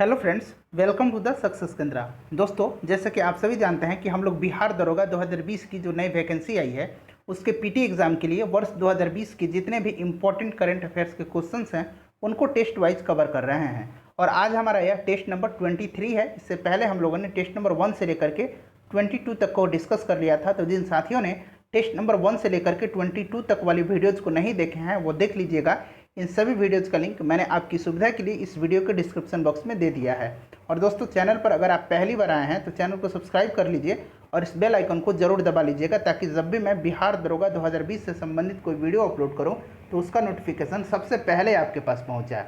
Hello friends, welcome to the success Kendra. दोस्तों, जैसे कि आप सभी जानते हैं कि हम लोग बिहार दरोगा 2020 की जो नई वैकेंसी आई है उसके पीटी एग्ज़ाम के लिए वर्ष 2020 के जितने भी इम्पोर्टेंट करंट अफेयर्स के क्वेश्चंस हैं उनको टेस्ट वाइज कवर कर रहे हैं। और आज हमारा यह टेस्ट नंबर 23 है। इससे पहले हम लोगों ने टेस्ट नंबर 1 से लेकर के 22 तक को डिस्कस कर लिया था। तो जिन साथियों ने टेस्ट नंबर 1 से लेकर के 22 तक वाली वीडियोज़ को नहीं देखे हैं वो देख लीजिएगा। इन सभी वीडियोज़ का लिंक मैंने आपकी सुविधा के लिए इस वीडियो के डिस्क्रिप्शन बॉक्स में दे दिया है। और दोस्तों, चैनल पर अगर आप पहली बार आए हैं तो चैनल को सब्सक्राइब कर लीजिए और इस बेल आइकन को जरूर दबा लीजिएगा, ताकि जब भी मैं बिहार दरोगा 2020 से संबंधित कोई वीडियो अपलोड करूं तो उसका नोटिफिकेशन सबसे पहले आपके पास पहुंच जाए।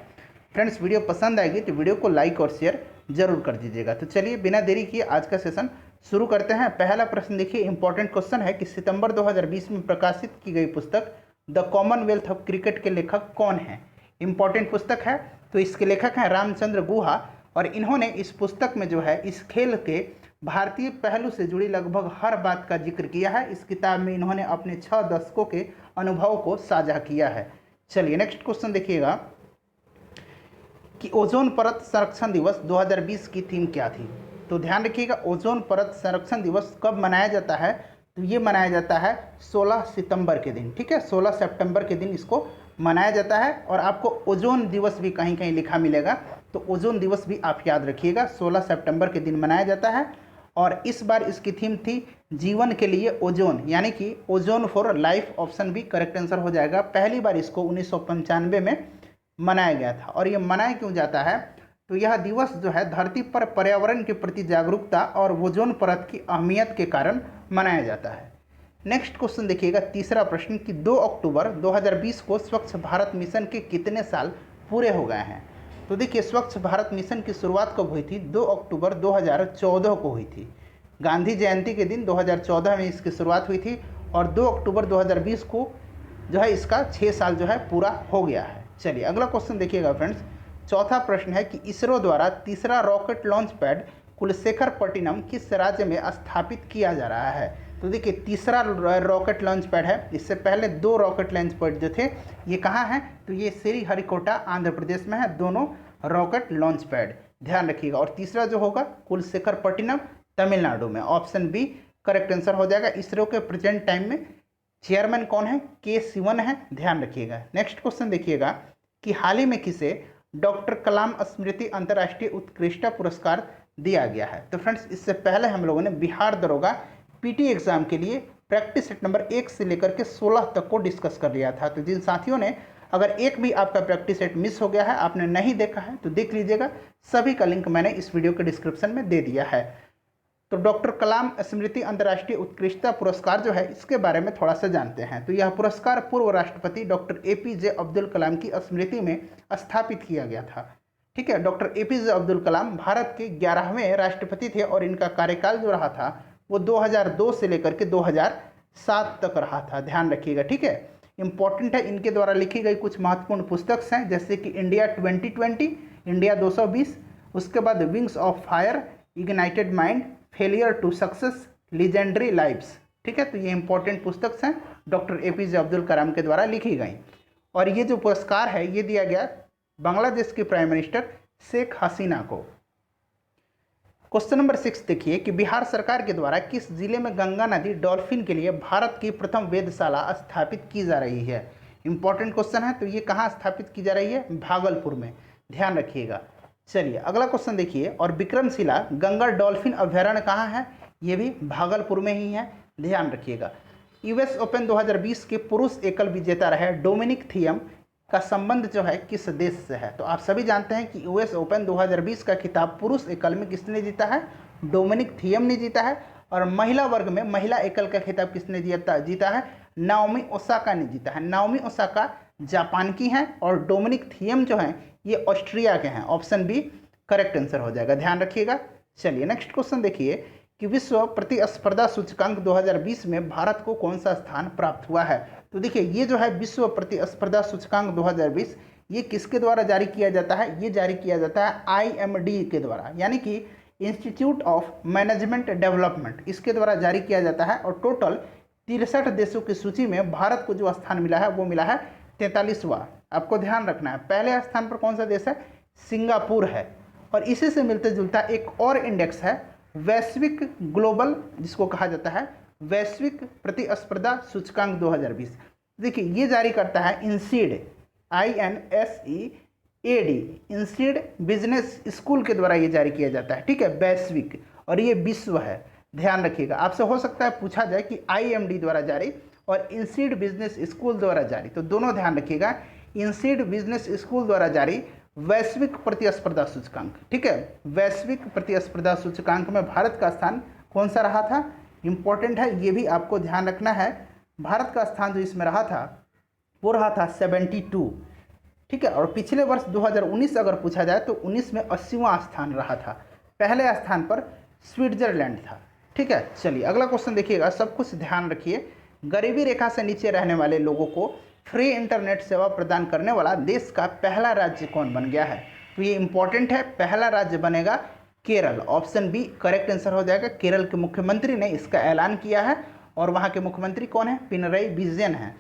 फ्रेंड्स, वीडियो पसंद आएगी तो वीडियो को लाइक और शेयर जरूर कर दीजिएगा। तो चलिए बिना देरी किए आज का सेशन शुरू करते हैं। पहला प्रश्न देखिए, इंपॉर्टेंट क्वेश्चन है कि सितंबर 2020 में प्रकाशित की गई पुस्तक द कॉमनवेल्थ ऑफ क्रिकेट के लेखक कौन है। इंपॉर्टेंट पुस्तक है, तो इसके लेखक हैं रामचंद्र गुहा। और इन्होंने इस पुस्तक में जो है इस खेल के भारतीय पहलू से जुड़ी लगभग हर बात का जिक्र किया है। इस किताब में इन्होंने अपने 6 दशकों के अनुभव को साझा किया है। चलिए नेक्स्ट क्वेश्चन देखिएगा कि ओजोन परत संरक्षण दिवस 2020 की थीम क्या थी। तो ध्यान रखिएगा, ओजोन परत संरक्षण दिवस कब मनाया जाता है, तो ये मनाया जाता है 16 सितंबर के दिन। ठीक है, 16 सितंबर के दिन इसको मनाया जाता है। और आपको ओजोन दिवस भी कहीं कहीं लिखा मिलेगा, तो ओजोन दिवस भी आप याद रखिएगा, 16 सितंबर के दिन मनाया जाता है। और इस बार इसकी थीम थी जीवन के लिए ओजोन, यानी कि ओजोन फॉर लाइफ। ऑप्शन भी करेक्ट आंसर हो जाएगा। पहली बार इसको 1995 में मनाया गया था। और ये मनाया क्यों जाता है, तो यह दिवस जो है धरती पर पर्यावरण के प्रति जागरूकता और ओजोन परत की अहमियत के कारण मनाया जाता है। नेक्स्ट क्वेश्चन देखिएगा, तीसरा प्रश्न कि 2 अक्टूबर 2020 को स्वच्छ भारत मिशन के कितने साल पूरे हो गए हैं। तो देखिए, स्वच्छ भारत मिशन की शुरुआत कब हुई थी, 2 अक्टूबर 2014 को हुई थी। गांधी जयंती के दिन 2014 में इसकी शुरुआत हुई थी और 2 अक्टूबर 2020 को जो है इसका 6 साल जो है पूरा हो गया है। चलिए अगला क्वेश्चन देखिएगा फ्रेंड्स। चौथा प्रश्न है कि इसरो द्वारा तीसरा रॉकेट लॉन्च पैड कुलशेखरपट्टिनम किस राज्य में स्थापित किया जा रहा है। तो देखिए, तीसरा रॉकेट लॉन्च पैड है। इससे पहले 2 रॉकेट लॉन्च पैड जो थे ये कहाँ हैं, तो ये श्रीहरिकोटा आंध्र प्रदेश में है, दोनों रॉकेट लॉन्च पैड, ध्यान रखिएगा। और तीसरा जो होगा कुलशेखरपट्टिनम तमिलनाडु में। ऑप्शन बी करेक्ट आंसर हो जाएगा। इसरो के प्रेजेंट टाइम में चेयरमैन कौन है, के सिवन है, ध्यान रखिएगा। नेक्स्ट क्वेश्चन देखिएगा कि हाल ही में किसे डॉक्टर कलाम स्मृति अंतर्राष्ट्रीय उत्कृष्टता पुरस्कार दिया गया है। तो फ्रेंड्स, इससे पहले हम लोगों ने बिहार दरोगा पीटी एग्जाम के लिए प्रैक्टिस सेट नंबर 1 से लेकर के 16 तक को डिस्कस कर लिया था। तो जिन साथियों ने अगर एक भी आपका प्रैक्टिस सेट मिस हो गया है, आपने नहीं देखा है, तो देख लीजिएगा। सभी का लिंक मैंने इस वीडियो के डिस्क्रिप्शन में दे दिया है। तो डॉक्टर कलाम स्मृति अंतर्राष्ट्रीय उत्कृष्टता पुरस्कार जो है इसके बारे में थोड़ा सा जानते हैं। तो यह पुरस्कार पूर्व राष्ट्रपति डॉक्टर एपीजे अब्दुल कलाम की स्मृति में स्थापित किया गया था। ठीक है, डॉक्टर एपीजे अब्दुल कलाम भारत के 11वें राष्ट्रपति थे और इनका कार्यकाल जो रहा था वो 2002 से लेकर के 2007 तक रहा था, ध्यान रखिएगा। ठीक है, इंपॉर्टेंट है। इनके द्वारा लिखी गई कुछ महत्वपूर्ण पुस्तक हैं, जैसे कि इंडिया 2020, इंडिया 220, उसके बाद wings of fire, ignited mind, failure to success, legendary lives. ठीक है, तो ये इंपॉर्टेंट पुस्तक हैं डॉक्टर एपीजे अब्दुल कलाम के द्वारा लिखी गई। और ये जो पुरस्कार है ये दिया गया बांग्लादेश के प्राइम मिनिस्टर शेख हसीना को। क्वेश्चन नंबर 6 देखिए कि बिहार सरकार के द्वारा किस जिले में गंगा नदी डॉल्फिन के लिए भारत की प्रथम वेधशाला स्थापित की जा रही है। इंपॉर्टेंट क्वेश्चन है, तो ये कहाँ स्थापित की जा रही है, भागलपुर में, ध्यान रखिएगा। चलिए अगला क्वेश्चन देखिए, और विक्रमशिला गंगा डॉल्फिन अभ्यारण्य कहाँ है, ये भी भागलपुर में ही है, ध्यान रखिएगा। यूएस ओपन 2020 के पुरुष एकल विजेता रहे डोमिनिक थियम का संबंध जो है किस देश से है। तो आप सभी जानते हैं कि यूएस ओपन 2020 का खिताब पुरुष एकल में किसने जीता है, डोमिनिक थियम ने जीता है। और महिला वर्ग में महिला एकल का खिताब किसने जीता है, नाओमी ओसाका ने जीता है। नाओमी ओसाका जापान की हैं और डोमिनिक थियम जो हैं ये ऑस्ट्रिया के हैं। ऑप्शन बी करेक्ट आंसर हो जाएगा, ध्यान रखिएगा। चलिए नेक्स्ट क्वेश्चन देखिए कि विश्व प्रतिस्पर्धा सूचकांक 2020 में भारत को कौन सा स्थान प्राप्त हुआ है। तो देखिए, ये जो है विश्व प्रतिस्पर्धा सूचकांक 2020 ये किसके द्वारा जारी किया जाता है, ये जारी किया जाता है आईएमडी के द्वारा, यानी कि इंस्टीट्यूट ऑफ मैनेजमेंट डेवलपमेंट, इसके द्वारा जारी किया जाता है। और टोटल 63 देशों की सूची में भारत को जो स्थान मिला है वो मिला है 43वां। आपको ध्यान रखना है, पहले स्थान पर कौन सा देश है, सिंगापुर है। और इसी से मिलते जुलता एक और इंडेक्स है वैश्विक ग्लोबल, जिसको कहा जाता है वैश्विक प्रतिस्पर्धा सूचकांक 2020। देखिए ये जारी करता है इंसीड, INSEAD, इंसीड बिजनेस स्कूल के द्वारा ये जारी किया जाता है, ठीक है, वैश्विक, और ये विश्व है। ध्यान रखिएगा, आपसे हो सकता है पूछा जाए कि IMD द्वारा जारी और इंसीड बिजनेस स्कूल द्वारा जारी, तो दोनों ध्यान रखिएगा। इंसीड बिजनेस स्कूल द्वारा जारी वैश्विक प्रतिस्पर्धा सूचकांक, ठीक है, वैश्विक प्रतिस्पर्धा सूचकांक में भारत का स्थान कौन सा रहा था, इंपॉर्टेंट है, ये भी आपको ध्यान रखना है। भारत का स्थान जो इसमें रहा था वो रहा था 72, ठीक है, और पिछले वर्ष 2019 अगर पूछा जाए तो 19 में 80वां स्थान रहा था, पहले स्थान पर स्विट्जरलैंड था, ठीक है। चलिए अगला क्वेश्चन देखिएगा, सब कुछ ध्यान रखिए। गरीबी रेखा से नीचे रहने वाले लोगों को फ्री इंटरनेट सेवा प्रदान करने वाला देश का पहला राज्य कौन बन गया है, तो ये इंपॉर्टेंट है, पहला राज्य बनेगा Kerala, option B correct answer हो जाएगा। केरल के मुख्यमंत्री ने इसका ऐलान किया है और वहां के मुख्यमंत्री कौन है, पिनरई विजयन है।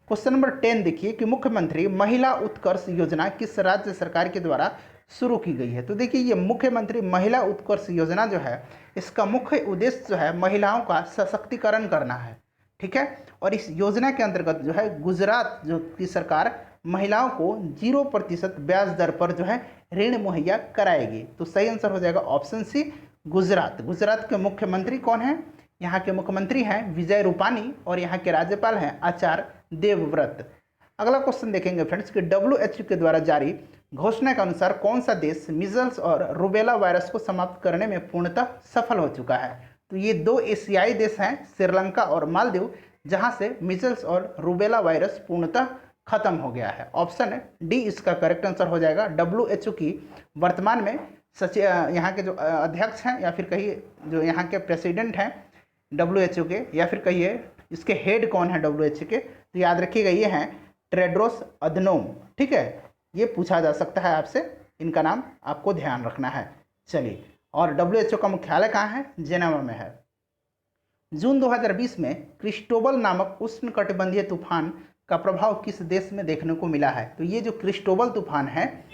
क्वेश्चन नंबर 10 देखिए कि मुख्यमंत्री महिला उत्कर्ष योजना किस राज्य सरकार के द्वारा शुरू की गई है, तो देखिए ये मुख्यमंत्री महिला उत्कर्ष योजना जो है इसका मुख्य उद्देश्य जो है महिलाओं का सशक्तिकरण करना है, ठीक है, और इस योजना के अंतर्गत जो है गुजरात जो की सरकार महिलाओं को 0% ब्याज दर पर जो है ऋण मुहैया कराएगी, तो सही आंसर हो जाएगा ऑप्शन सी गुजरात। गुजरात के मुख्यमंत्री कौन है, यहाँ के मुख्यमंत्री हैं विजय रूपानी और यहाँ के राज्यपाल हैं आचार्य देवव्रत। अगला क्वेश्चन देखेंगे फ्रेंड्स कि WHO के द्वारा जारी घोषणा के अनुसार कौन सा देश मीजल्स और रूबेला वायरस को समाप्त करने में पूर्णतः सफल हो चुका है, तो ये दो एशियाई देश हैं श्रीलंका और मालदीव, जहां से मीजल्स और रूबेला वायरस पूर्णतः खत्म हो गया है। ऑप्शन डी इसका करेक्ट आंसर हो जाएगा। WHO की वर्तमान में यहाँ के जो अध्यक्ष हैं या फिर कहिए जो यहाँ के प्रेसिडेंट हैं WHO के, या फिर कहिए इसके हेड कौन है WHO के, तो याद रखिएगा ये हैं टेड्रोस अधनोम, ठीक है, ये पूछा जा सकता है आपसे, इनका नाम आपको ध्यान रखना है। चलिए, और WHO का मुख्यालय कहाँ है, जेनेवा में है। जून 2020 में क्रिस्टोबल नामक उष्णकटिबंधीय तूफान का प्रभाव किस देश में देखने को मिला है, तो ये जो क्रिस्टोबल तूफान है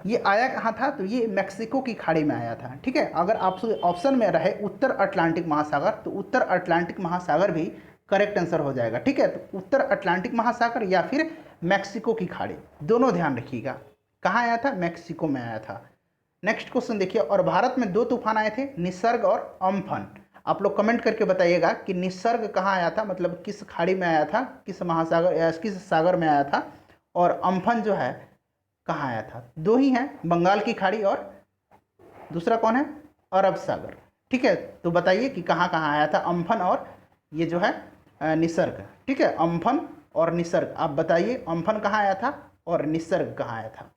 ये आया कहाँ था, तो ये मैक्सिको की खाड़ी में आया था, ठीक है। अगर आप ऑप्शन में रहे उत्तर अटलांटिक महासागर, तो उत्तर अटलांटिक महासागर भी करेक्ट आंसर हो जाएगा, ठीक है। तो उत्तर अटलांटिक महासागर या फिर मैक्सिको की खाड़ी, दोनों ध्यान रखिएगा। कहाँ आया था, मैक्सिको में आया था। नेक्स्ट क्वेश्चन देखिए, और भारत में दो तूफान आए थे, निसर्ग और अम्फन। आप लोग कमेंट करके बताइएगा कि निसर्ग कहाँ आया था, मतलब किस खाड़ी में आया था, किस महासागर या किस सागर में आया था, और अम्फन जो है कहाँ आया था। दो ही हैं, बंगाल की खाड़ी और दूसरा कौन है, अरब सागर, ठीक है। तो बताइए कि कहाँ कहाँ आया था अम्फन और ये जो है निसर्ग, ठीक है, अम्फन और निसर्ग। आप बताइए अम्फन कहाँ आया था और निसर्ग कहाँ आया था।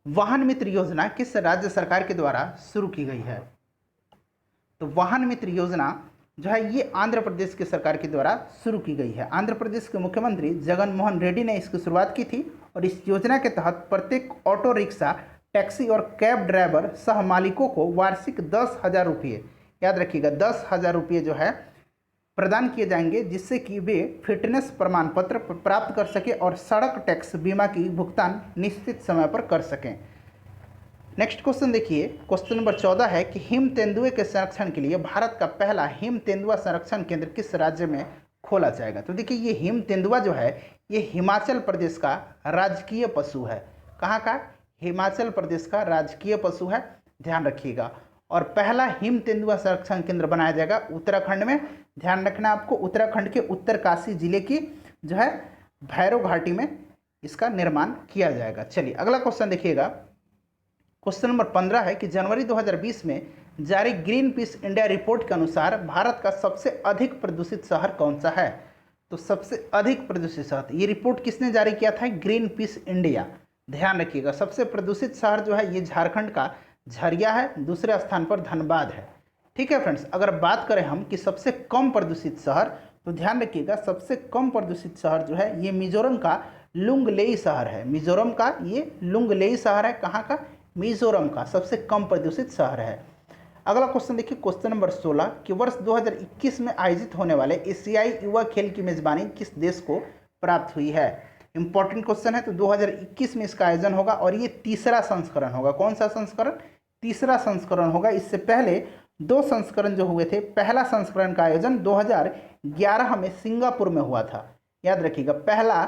वाहन मित्र योजना किस राज्य सरकार के द्वारा शुरू की गई है, तो वाहन मित्र योजना जो है ये आंध्र प्रदेश की सरकार के द्वारा शुरू की गई है। आंध्र प्रदेश के मुख्यमंत्री जगन मोहन रेड्डी ने इसकी शुरुआत की थी और इस योजना के तहत प्रत्येक ऑटो रिक्शा, टैक्सी और कैब ड्राइवर सह मालिकों को वार्षिक 10,000 रुपये, याद रखिएगा 10,000 रुपये जो है प्रदान किए जाएंगे, जिससे कि वे फिटनेस प्रमाण पत्र प्राप्त कर सकें और सड़क टैक्स बीमा की भुगतान निश्चित समय पर कर सकें। नेक्स्ट क्वेश्चन देखिए, क्वेश्चन नंबर 14 है कि हिम तेंदुए के संरक्षण के लिए भारत का पहला हिम तेंदुआ संरक्षण केंद्र किस राज्य में खोला जाएगा, तो देखिए ये हिम तेंदुआ जो है ये हिमाचल प्रदेश का राजकीय पशु है। कहाँ का, हिमाचल प्रदेश का राजकीय पशु है, ध्यान रखिएगा। और पहला हिम तेंदुआ संरक्षण केंद्र बनाया जाएगा उत्तराखंड में। ध्यान रखना आपको, उत्तराखंड के उत्तरकाशी जिले की जो है भैरव घाटी में इसका निर्माण किया जाएगा। चलिए अगला क्वेश्चन देखिएगा, क्वेश्चन नंबर 15 है कि जनवरी 2020 में जारी ग्रीन पीस इंडिया रिपोर्ट के अनुसार भारत का सबसे अधिक प्रदूषित शहर कौन सा है, तो सबसे अधिक प्रदूषित शहर, ये रिपोर्ट किसने जारी किया था, ग्रीन पीस इंडिया। ध्यान रखिएगा, सबसे प्रदूषित शहर जो है ये झारखंड का झरिया है, दूसरे स्थान पर धनबाद है, ठीक है फ्रेंड्स। अगर बात करें हम कि सबसे कम प्रदूषित शहर, तो ध्यान रखिएगा सबसे कम प्रदूषित शहर जो है ये मिजोरम का लुंगलेई शहर है। मिजोरम का ये लुंगलेई शहर है, कहाँ का, मिजोरम का सबसे कम प्रदूषित शहर है। अगला क्वेश्चन देखिए, क्वेश्चन नंबर 16 कि वर्ष 2021 में आयोजित होने वाले एशियाई युवा खेल की मेजबानी किस देश को प्राप्त हुई है। इंपॉर्टेंट क्वेश्चन है। तो 2021 में इसका आयोजन होगा और ये तीसरा संस्करण होगा। कौन सा संस्करण? तीसरा संस्करण होगा। इससे पहले 2 संस्करण जो हुए थे, पहला संस्करण का आयोजन 2011 में सिंगापुर में हुआ था। याद रखिएगा, पहला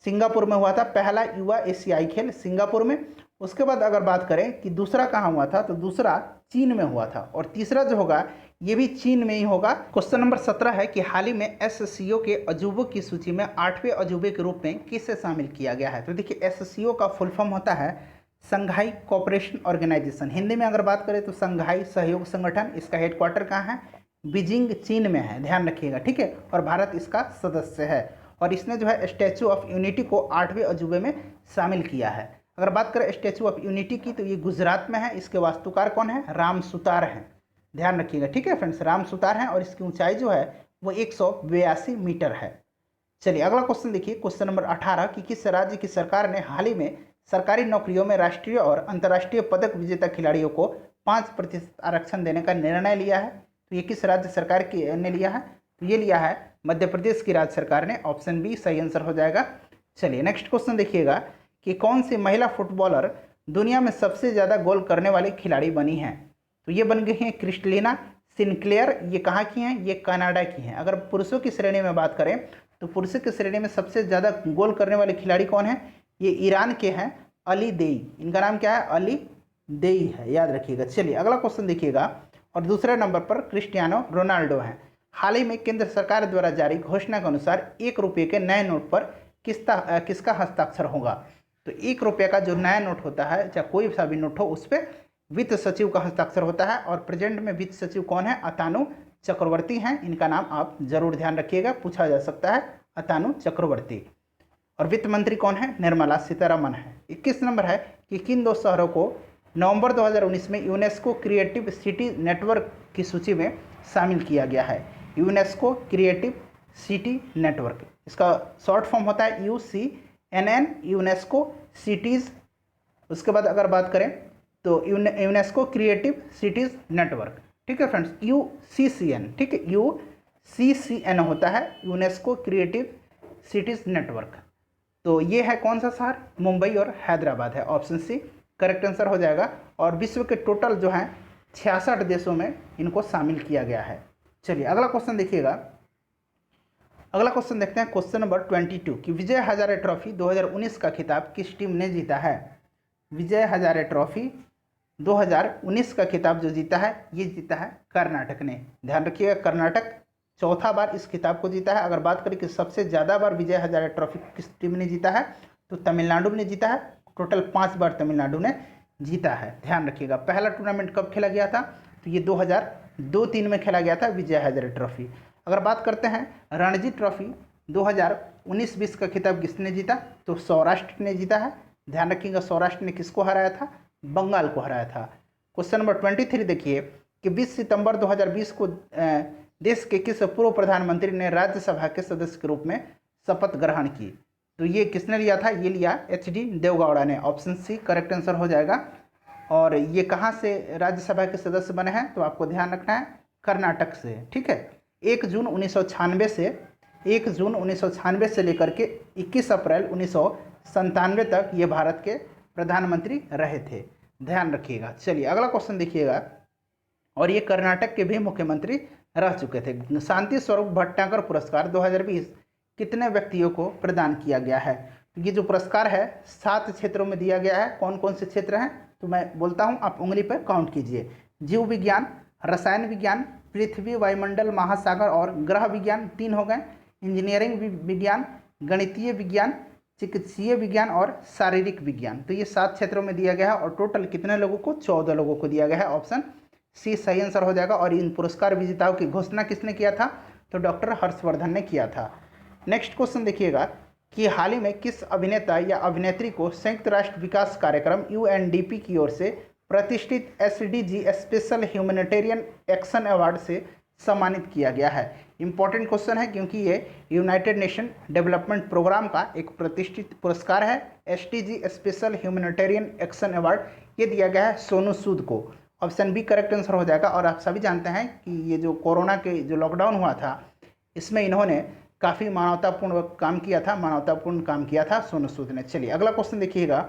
सिंगापुर में हुआ था, पहला युवा एशियाई खेल सिंगापुर में। उसके बाद अगर बात करें कि दूसरा कहाँ हुआ था, तो दूसरा चीन में हुआ था और तीसरा जो होगा ये भी चीन में ही होगा। क्वेश्चन नंबर 17 है कि हाल ही में एससीओ के अजूबों की सूची में 8वें अजूबे के रूप में किसे शामिल किया गया है? तो देखिए, एससीओ का फुल फॉर्म होता है संघाई कोऑपरेशन ऑर्गेनाइजेशन। हिंदी में अगर बात करें तो संघाई सहयोग संगठन। इसका हेडक्वार्टर कहाँ है? बीजिंग चीन में है, ध्यान रखिएगा, ठीक है। और भारत इसका सदस्य है और इसने जो है स्टैचू ऑफ यूनिटी को 8वें अजूबे में शामिल किया है। अगर बात करें स्टैचू ऑफ यूनिटी की, तो ये गुजरात में है। इसके वास्तुकार कौन है? राम सुतार हैं, ध्यान रखिएगा, ठीक है फ्रेंड्स, राम सुतार हैं। और इसकी ऊंचाई जो है वो 182 मीटर है। चलिए अगला क्वेश्चन देखिए, क्वेश्चन नंबर 18 कि किस राज्य की सरकार ने हाल ही में सरकारी नौकरियों में राष्ट्रीय और अंतर्राष्ट्रीय पदक विजेता खिलाड़ियों को 5% आरक्षण देने का निर्णय लिया है? तो ये किस राज्य सरकार की ने लिया है? तो ये लिया है मध्य प्रदेश की राज्य सरकार ने। ऑप्शन बी सही आंसर हो जाएगा। चलिए नेक्स्ट क्वेश्चन देखिएगा कि कौन सी महिला फुटबॉलर दुनिया में सबसे ज़्यादा गोल करने वाली खिलाड़ी बनी हैं? तो ये बन गई हैं क्रिस्टलिना सिनक्लेयर। ये कहाँ की हैं? ये कनाडा की हैं। अगर पुरुषों की श्रेणी में बात करें तो पुरुषों की श्रेणी में सबसे ज़्यादा गोल करने वाले खिलाड़ी कौन है? ये ईरान के हैं, अली देई। इनका नाम क्या है? अली देई है, याद रखिएगा। चलिए अगला क्वेश्चन देखिएगा और दूसरे नंबर पर क्रिस्टियानो रोनाल्डो हैं। हाल ही में केंद्र सरकार द्वारा जारी घोषणा के अनुसार 1 रुपये के नए नोट पर किसका हस्ताक्षर होगा? तो 1 रुपये का जो नया नोट होता है, चाहे कोई सा भी नोट हो, उस पर वित्त सचिव का हस्ताक्षर होता है। और प्रेजेंट में वित्त सचिव कौन है? अतानु चक्रवर्ती हैं। इनका नाम आप जरूर ध्यान रखिएगा, पूछा जा सकता है, अतानु चक्रवर्ती। और वित्त मंत्री कौन है? निर्मला सीतारमण है। 21 नंबर है कि किन 2 शहरों को नवंबर 2019 में यूनेस्को क्रिएटिव सिटी नेटवर्क की सूची में शामिल किया गया है? यूनेस्को क्रिएटिव सिटी नेटवर्क, इसका शॉर्ट फॉर्म होता है UCNN, यूनेस्को सिटीज़। उसके बाद अगर बात करें तो यूनेस्को क्रिएटिव सिटीज़ नेटवर्क, ठीक है फ्रेंड्स, UCCN, ठीक है, UCCN होता है यूनेस्को क्रिएटिव सिटीज़ नेटवर्क। तो ये है कौन सा शहर? मुंबई और हैदराबाद है। ऑप्शन सी करेक्ट आंसर हो जाएगा। और विश्व के टोटल जो हैं 66 देशों में इनको शामिल किया गया है। चलिए अगला क्वेश्चन देखिएगा। अगला क्वेश्चन देखते हैं, क्वेश्चन नंबर 22 कि विजय हजारे ट्रॉफी 2019 का खिताब किस टीम ने जीता है? विजय हजारे ट्रॉफी 2019 का खिताब जो जीता है, ये जीता है कर्नाटक ने। ध्यान रखिएगा, कर्नाटक चौथा बार इस खिताब को जीता है। अगर बात करें कि सबसे ज़्यादा बार विजय हजारे ट्रॉफी किस टीम ने जीता है, तो तमिलनाडु ने जीता है। टोटल 5 बार तमिलनाडु ने जीता है, ध्यान रखिएगा। पहला टूर्नामेंट कब खेला गया था? तो ये 2002-3 में खेला गया था विजय हजारे ट्रॉफी। अगर बात करते हैं रणजी ट्रॉफी 2019-20 का खिताब किसने जीता? तो सौराष्ट्र ने जीता है। ध्यान रखिएगा, सौराष्ट्र ने किसको हराया था? बंगाल को हराया था। क्वेश्चन नंबर 23 देखिए कि 20 सितंबर 2020 को देश के किस पूर्व प्रधानमंत्री ने राज्यसभा के सदस्य के रूप में शपथ ग्रहण की? तो ये किसने लिया था? ये लिया HD देवगौड़ा ने। ऑप्शन सी करेक्ट आंसर हो जाएगा। और ये कहाँ से राज्यसभा के सदस्य बने हैं? तो आपको ध्यान रखना है, कर्नाटक से, ठीक है। 1 जून 1996 से लेकर के 21 अप्रैल 1997 तक ये भारत के प्रधानमंत्री रहे थे, ध्यान रखिएगा। चलिए अगला क्वेश्चन देखिएगा, और ये कर्नाटक के भी मुख्यमंत्री रह चुके थे। शांति स्वरूप भट्टागर पुरस्कार 2020 कितने व्यक्तियों को प्रदान किया गया है? तो ये जो पुरस्कार है 7 क्षेत्रों में दिया गया है। कौन कौन से क्षेत्र हैं? तो मैं बोलता हूँ, आप उंगली पर काउंट कीजिए। जीव विज्ञान, रसायन विज्ञान, पृथ्वी, वायुमंडल, महासागर और ग्रह विज्ञान 3 हो गए। इंजीनियरिंग विज्ञान, गणितीय विज्ञान, चिकित्सीय विज्ञान और शारीरिक विज्ञान। तो ये 7 क्षेत्रों में दिया गया है और टोटल कितने लोगों को? 14 लोगों को दिया गया है। ऑप्शन सी सही आंसर हो जाएगा। और इन पुरस्कार विजेताओं की घोषणा किसने किया था? तो डॉक्टर हर्षवर्धन ने किया था। नेक्स्ट क्वेश्चन देखिएगा कि हाल ही में किस अभिनेता या अभिनेत्री को संयुक्त राष्ट्र विकास कार्यक्रम UNDP की ओर से प्रतिष्ठित SDG special humanitarian action award से सम्मानित किया गया है? इंपॉर्टेंट क्वेश्चन है क्योंकि ये यूनाइटेड नेशन डेवलपमेंट प्रोग्राम का एक प्रतिष्ठित पुरस्कार है। SDG special humanitarian action award ये दिया गया है सोनू सूद को। ऑप्शन बी करेक्ट आंसर हो जाएगा। और आप सभी जानते हैं कि ये जो कोरोना के जो लॉकडाउन हुआ था, इसमें इन्होंने काफ़ी मानवतापूर्ण काम किया था सोनू सूद ने। चलिए अगला क्वेश्चन देखिएगा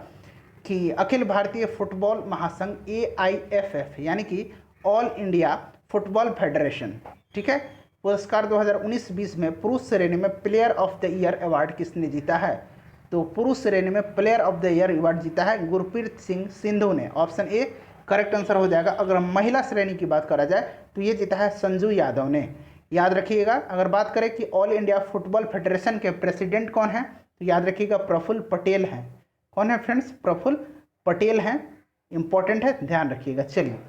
कि अखिल भारतीय फुटबॉल महासंघ AIFF यानी कि ऑल इंडिया फुटबॉल फेडरेशन, ठीक है, पुरस्कार 2019-20 में पुरुष श्रेणी में player of the year award किसने जीता है? तो पुरुष श्रेणी में player of the year award जीता है गुरप्रीत सिंह सिंधु ने। ऑप्शन ए करेक्ट आंसर हो जाएगा। अगर महिला श्रेणी की बात करा जाए तो ये जीता है संजू यादव ने। याद रखिएगा, अगर बात करें कि ऑल इंडिया फुटबॉल फेडरेशन के प्रेसिडेंट कौन है तो याद रखिएगा प्रफुल्ल पटेल हैं। कौन है फ्रेंड्स? प्रफुल्ल पटेल हैं। इंपॉर्टेंट है, ध्यान रखिएगा। चलिए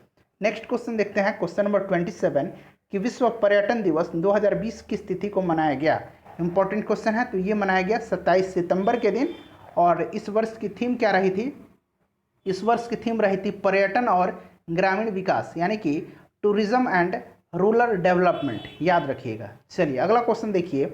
नेक्स्ट क्वेश्चन देखते हैं, क्वेश्चन नंबर 27 कि विश्व पर्यटन दिवस 2020 किस तिथि को मनाया गया? इंपॉर्टेंट क्वेश्चन है। तो ये मनाया गया 27 सितंबर के दिन। और इस वर्ष की थीम क्या रही थी? इस वर्ष की थीम रही थी पर्यटन और ग्रामीण विकास, यानी कि टूरिज्म एंड रूरल डेवलपमेंट। याद रखिएगा। चलिए अगला क्वेश्चन देखिए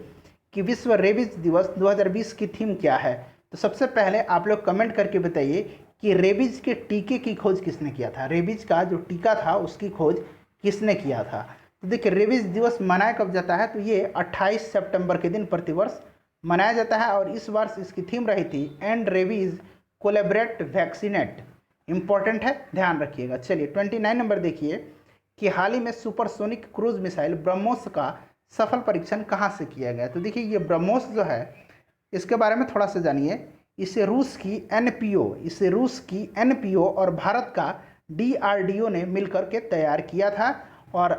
कि विश्व रेबीज दिवस 2020 की थीम क्या है? तो सबसे पहले आप लोग कमेंट करके बताइए कि रेबीज के टीके की खोज किसने किया था? रेबीज का जो टीका था उसकी खोज किसने किया था? तो देखिए रेबीज दिवस मनाया कब जाता है? तो ये 28 सितंबर के दिन प्रतिवर्ष मनाया जाता है। और इस वर्ष इसकी थीम रही थी and rabies collaborate vaccinate. Important है, ध्यान रखिएगा। चलिए 29 नंबर देखिए कि हाल ही में सुपरसोनिक क्रूज मिसाइल ब्रह्मोस का सफल परीक्षण कहाँ से किया गया? तो देखिए ये ब्रह्मोस जो है इसके बारे में थोड़ा सा जानिए। इसे रूस की एनपीओ और भारत का DRDO ने मिलकर के तैयार किया था। और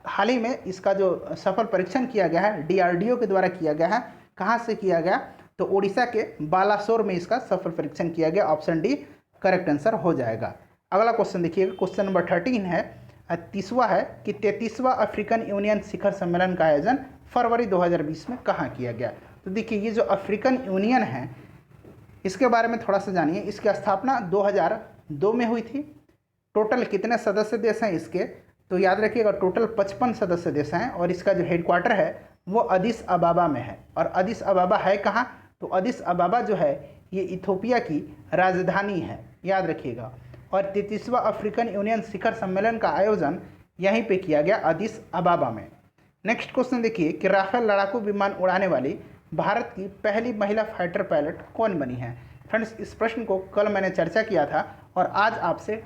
हाल ही में इसका जो सफल परीक्षण किया गया है DRDO के द्वारा किया गया है। कहाँ से किया गया? तो उड़ीसा के बालासोर में इसका सफल परीक्षण किया गया। ऑप्शन डी करेक्ट आंसर हो जाएगा। अगला क्वेश्चन देखिएगा, क्वेश्चन नंबर 13 है, 30वां है कि 33वां अफ्रीकन यूनियन शिखर सम्मेलन का आयोजन फरवरी 2020 में कहाँ किया गया? तो देखिए ये जो अफ्रीकन यूनियन है इसके बारे में थोड़ा सा जानिए। इसकी स्थापना 2002 में हुई थी। टोटल कितने सदस्य देश हैं इसके? तो याद रखिएगा टोटल 55 सदस्य देश हैं। और इसका जो हेडक्वार्टर है वो अदिस अबाबा में है। और अदिस अबाबा है कहाँ? तो अदिस अबाबा जो है ये इथोपिया की राजधानी है। याद रखिएगा। और 33वां अफ्रीकन यूनियन शिखर सम्मेलन का आयोजन यहीं पे किया गया अदिस अबाबा में। नेक्स्ट क्वेश्चन देखिए कि राफेल लड़ाकू विमान उड़ाने वाली भारत की पहली महिला फाइटर पायलट कौन बनी है? फ्रेंड्स इस प्रश्न को कल मैंने चर्चा किया था और आज आपसे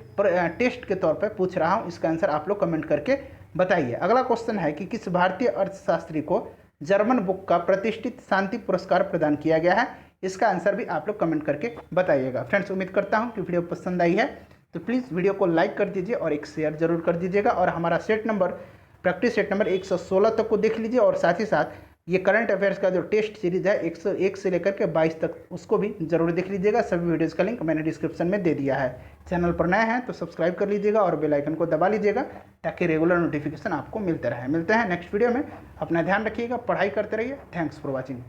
टेस्ट के तौर पर पूछ रहा हूं। इसका आंसर आप लोग कमेंट करके बताइए। अगला क्वेश्चन है कि किस भारतीय अर्थशास्त्री को जर्मन बुक का प्रतिष्ठित शांति पुरस्कार प्रदान किया गया है? इसका आंसर भी आप लोग कमेंट करके बताइएगा। फ्रेंड्स उम्मीद करता हूँ कि वीडियो पसंद आई है तो प्लीज़ वीडियो को लाइक कर दीजिए और एक शेयर जरूर कर दीजिएगा। और हमारा प्रैक्टिस सेट नंबर 116 तक को देख लीजिए। और साथ ही साथ ये करंट अफेयर्स का जो टेस्ट सीरीज है 101 से लेकर के 22 तक उसको भी जरूर देख लीजिएगा। सभी वीडियोस का लिंक मैंने डिस्क्रिप्शन में दे दिया है। चैनल पर नए हैं तो सब्सक्राइब कर लीजिएगा और बेल आइकन को दबा लीजिएगा ताकि रेगुलर नोटिफिकेशन आपको मिलते रहे। मिलते हैं नेक्स्ट वीडियो में। अपना ध्यान रखिएगा, पढ़ाई करते रहिए। Thanks for watching.